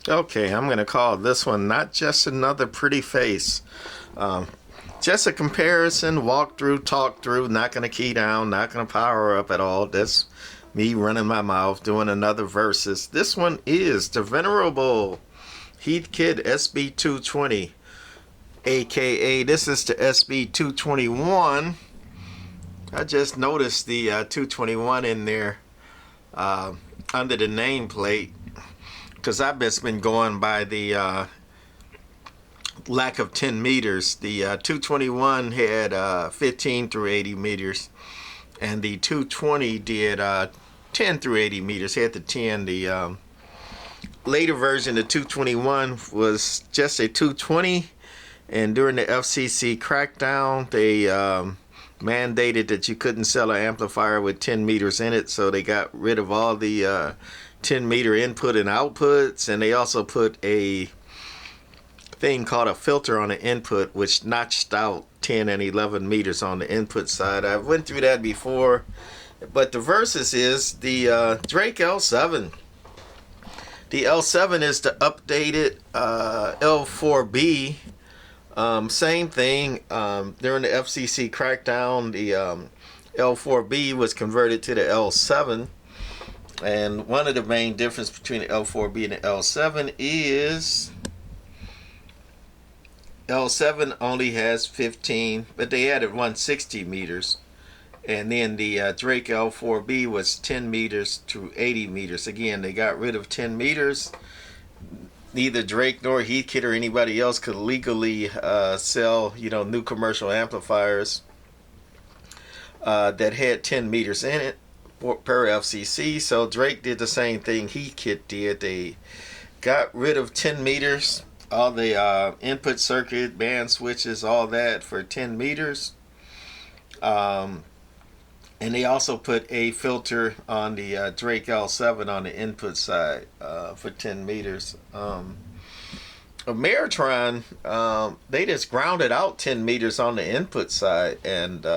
Okay, I'm going to call this one Not Just Another Pretty Face. Just a comparison, walk through, talk through, not going to key down, not going to power up at all. That's me running my mouth, doing another versus. This one is the venerable Heathkit SB-220, aka this is the SB-221. I just noticed the 221 in there under the nameplate, because I've just been going by the lack of 10 meters. The 221 had 15 through 80 meters, and the 220 did 10 through 80 meters. Had the 10. The later version, the 221, was just a 220, and during the FCC crackdown, they mandated that you couldn't sell an amplifier with 10 meters in it, so they got rid of all the 10 meter input and outputs, and they also put a thing called a filter on the input, which notched out 10 and 11 meters on the input side. I went through that before, but the versus is the Drake L7. The L7 is the updated L4B. Same thing. During the FCC crackdown, the L4B was converted to the L7. And one of the main differences between the L4B and the L7 is L7 only has 15, but they added 160 meters. And then the Drake L4B was 10 meters to 80 meters. Again, they got rid of 10 meters. Neither Drake nor Heathkit or anybody else could legally sell, new commercial amplifiers that had 10 meters in it per FCC. So Drake did the same thing Heathkit did. They got rid of 10 meters, all the input circuit, band switches, all that for 10 meters. And they also put a filter on the Drake L7 on the input side for 10 meters. Ameritron, they just grounded out 10 meters on the input side, and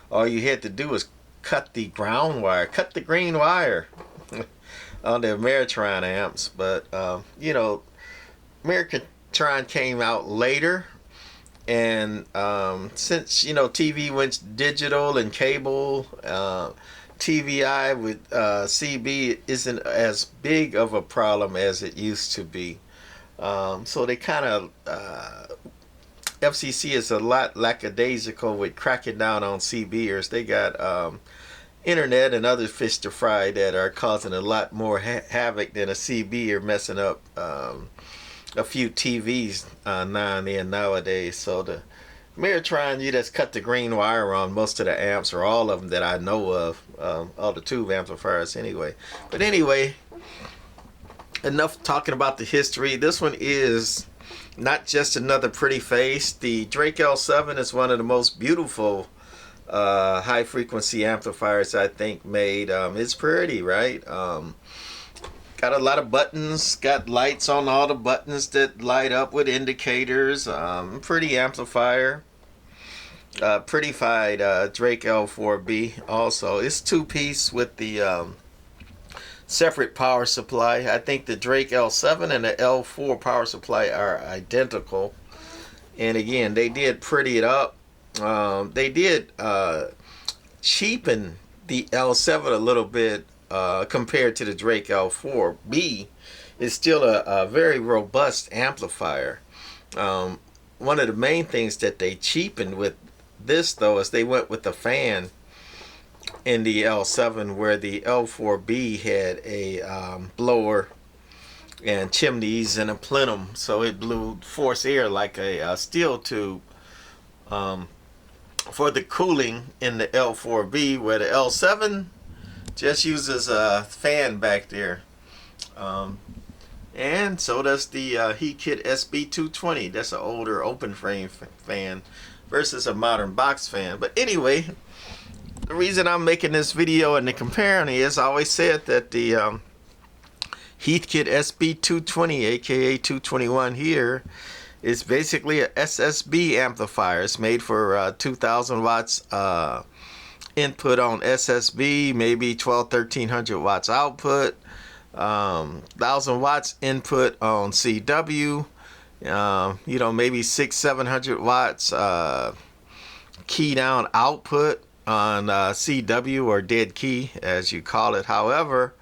all you had to do was cut the ground wire, cut the green wire on the Ameritron amps. But, Ameritron came out later. And since TV went digital and cable, TVI with CB isn't as big of a problem as it used to be. So they kind of FCC is a lot lackadaisical with cracking down on CBers. They got internet and other fish to fry that are causing a lot more havoc than a CB or messing up a few TVs now and then nowadays. So the Ameritron, you just cut the green wire on most of the amps, or all of them that I know of, all the tube amplifiers anyway. But anyway, enough talking about the history. This one is not just another pretty face. The Drake L7 is one of the most beautiful high frequency amplifiers I think made. It's pretty, right? Got a lot of buttons, got lights on all the buttons that light up with indicators. Pretty amplifier. Prettified Drake L4B also. It's two-piece with the separate power supply. I think the Drake L7 and the L4 power supply are identical. And again, they did pretty it up. They did cheapen the L7 a little bit. Compared to the Drake L4B, is still a very robust amplifier. One of the main things that they cheapened with this, though, is they went with the fan in the L7, where the L4B had a blower and chimneys and a plenum, so it blew forced air like a steel tube for the cooling in the L4B, where the L7 just uses a fan back there. And so does the Heathkit SB-220. That's an older open frame fan versus a modern box fan. But anyway, the reason I'm making this video and the comparing is I always said that the Heathkit SB-220, aka 221 here, is basically a SSB amplifier. It's made for 2,000 watts input on SSB, maybe 1300 watts output. 1,000 watts input on CW. You know, maybe 600-700 watts key down output on CW, or dead key as you call it. However,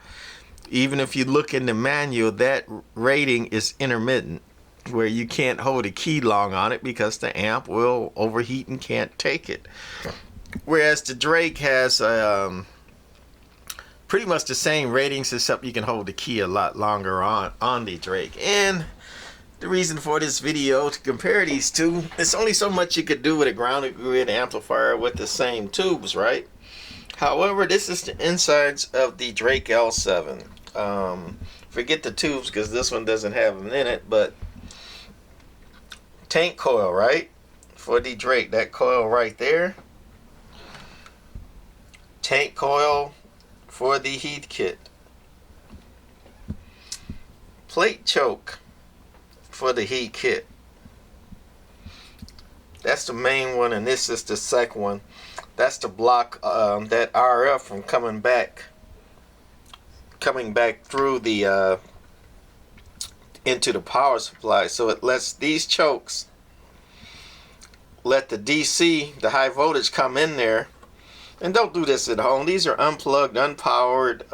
even if you look in the manual, that rating is intermittent, where you can't hold a key long on it because the amp will overheat and can't take it. Whereas the Drake has pretty much the same ratings, except you can hold the key a lot longer on the Drake. And the reason for this video, to compare these two, it's only so much you could do with a grounded grid amplifier with the same tubes, right? However, this is the insides of the Drake L7. Forget the tubes because this one doesn't have them in it, but tank coil, right? For the Drake, that coil right there. Tank coil for the Heathkit. Plate choke for the Heathkit. That's the main one, and this is the second one. That's to block that RF from coming back through the into the power supply. So it lets these chokes let the DC, the high voltage, come in there. And don't do this at home. These are unplugged, unpowered,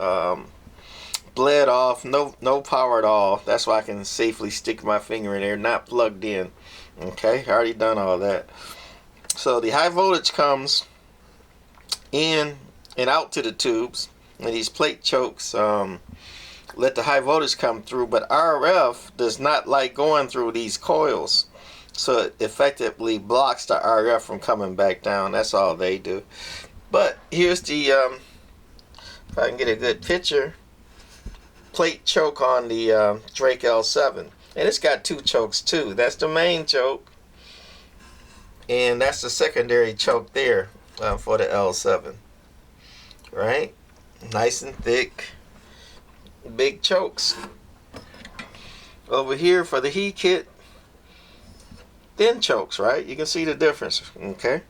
bled off, no power at all. That's why I can safely stick my finger in there, not plugged in. Okay, I already done all that. So the high voltage comes in and out to the tubes, and these plate chokes let the high voltage come through, but RF does not like going through these coils, so it effectively blocks the RF from coming back down. That's all they do. But here's the if I can get a good picture, plate choke on the Drake L7, and it's got two chokes too. That's the main choke, and that's the secondary choke there for the L7, right? Nice and thick, big chokes. Over here for the Heathkit, thin chokes, right? You can see the difference. Okay.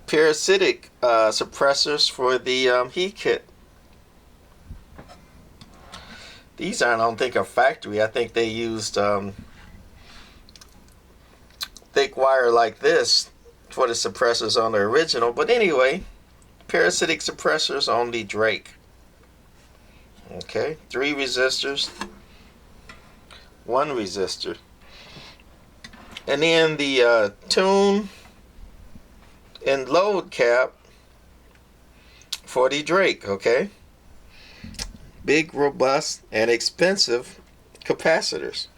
Parasitic suppressors for the Heathkit. These I don't think are factory. I think they used thick wire like this for the suppressors on the original. But anyway, parasitic suppressors on the Drake. Okay, 3 resistors, 1 resistor. And then the tune and load cap for the Drake, okay? Big, robust, and expensive capacitors.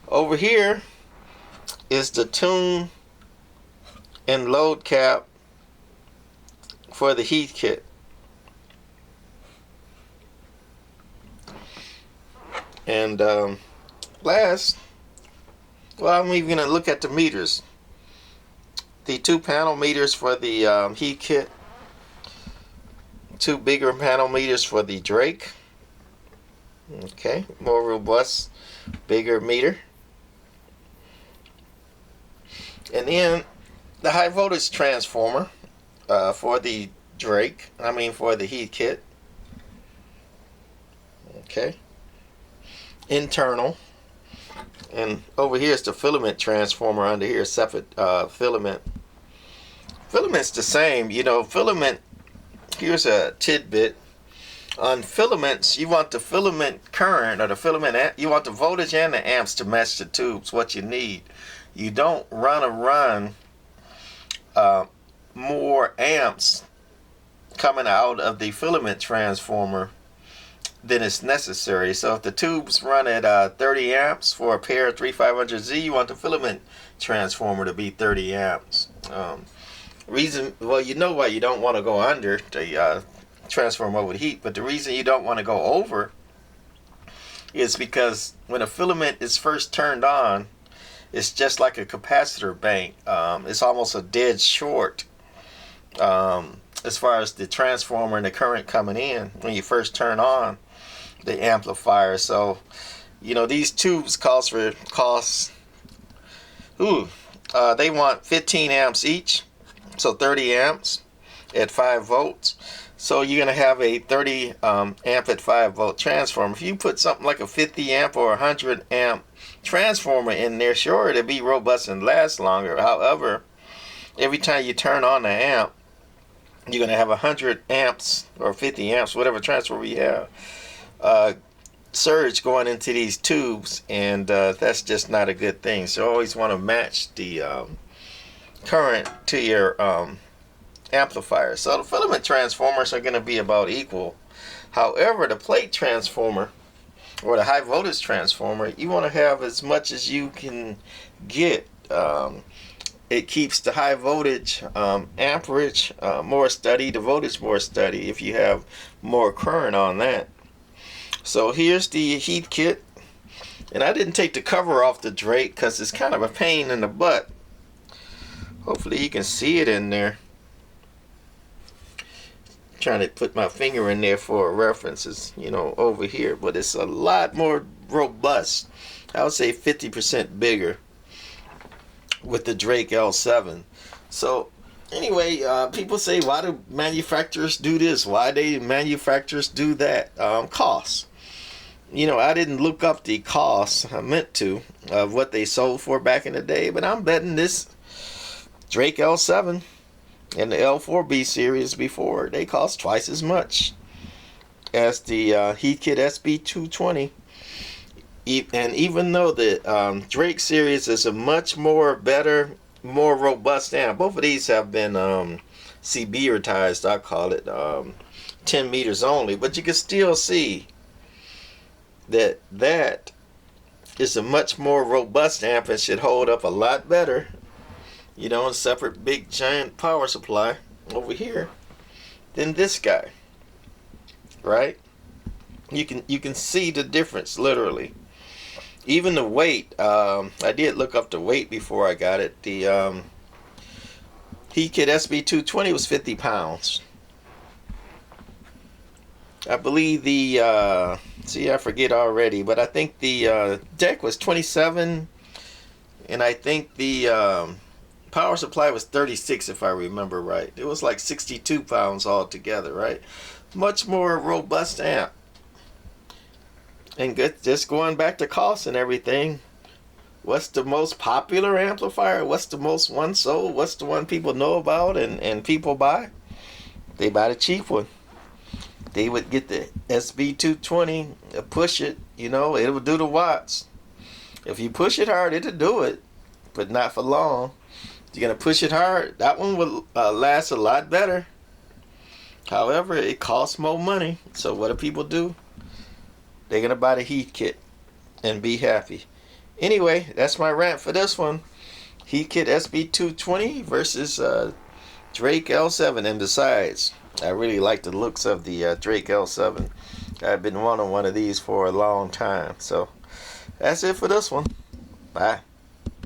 Over here is the tune and load cap for the Heathkit. And last, well, I'm even going to look at the meters. The 2 panel meters for the Heathkit, 2 bigger panel meters for the Drake. Okay, more robust, bigger meter. And then the high voltage transformer for the Drake, for the Heathkit. Okay, internal. And over here is the filament transformer. Under here, separate filament. Filament's the same, you know. Filament, here's a tidbit. On filaments, you want the filament current, or the filament, you want the voltage and the amps to match the tubes, what you need. You don't run more amps coming out of the filament transformer than is necessary. So if the tubes run at 30 amps for a pair of 3500Z, you want the filament transformer to be 30 amps. Reason, well, you know why you don't want to go under the transformer would heat, but the reason you don't want to go over is because when a filament is first turned on, it's just like a capacitor bank. It's almost a dead short as far as the transformer and the current coming in when you first turn on the amplifier. So, you know, these tubes they want 15 amps each, so 30 amps at 5 volts. So you're going to have a 30 amp at 5 volt transformer. If you put something like a 50 amp or 100 amp transformer in there, sure, it'll be robust and last longer. However, every time you turn on the amp, you're going to have 100 amps or 50 amps, whatever transformer you have, surge going into these tubes, and that's just not a good thing. So you always want to match the current to your amplifier. So the filament transformers are going to be about equal. However, the plate transformer or the high voltage transformer, you want to have as much as you can get. It keeps the high voltage amperage more steady, the voltage more steady if you have more current on that. So here's the Heathkit, and I didn't take the cover off the Drake because it's kind of a pain in the butt. Hopefully you can see it in there. Trying to put my finger in there for a reference. It's, you know, over here, but it's a lot more robust. I would say 50% bigger with the Drake L7. So anyway, people say, why do manufacturers do this? Why do manufacturers do that? Cost. You know, I didn't look up the cost. I meant to, of what they sold for back in the day, but I'm betting this Drake L7 and the L4B series before, they cost twice as much as the Heathkit SB-220. And even though the Drake series is a much more better, more robust amp, both of these have been CB-retized, I call it, 10 meters only, but you can still see that that is a much more robust amp and should hold up a lot better, you know, a separate big giant power supply over here than this guy, right? You can see the difference literally. Even the weight, I did look up the weight before I got it. The Heathkit SB-220 was 50 pounds. I believe the see, I forget already, but I think the deck was 27, and I think the power supply was 36, if I remember right. It was like 62 pounds altogether, right? Much more robust amp. And just going back to cost and everything, what's the most popular amplifier? What's the most one sold? What's the one people know about and people buy? They buy the cheap one. They would get the SB-220, push it, you know, it would do the watts. If you push it hard, it'll do it, but not for long. You're going to push it hard, that one will last a lot better. However, it costs more money. So what do people do? They're going to buy the Heathkit and be happy. Anyway, that's my rant for this one. Heathkit SB-220 versus Drake L7. And besides, I really like the looks of the Drake L7. I've been wanting one of these for a long time. So that's it for this one. Bye.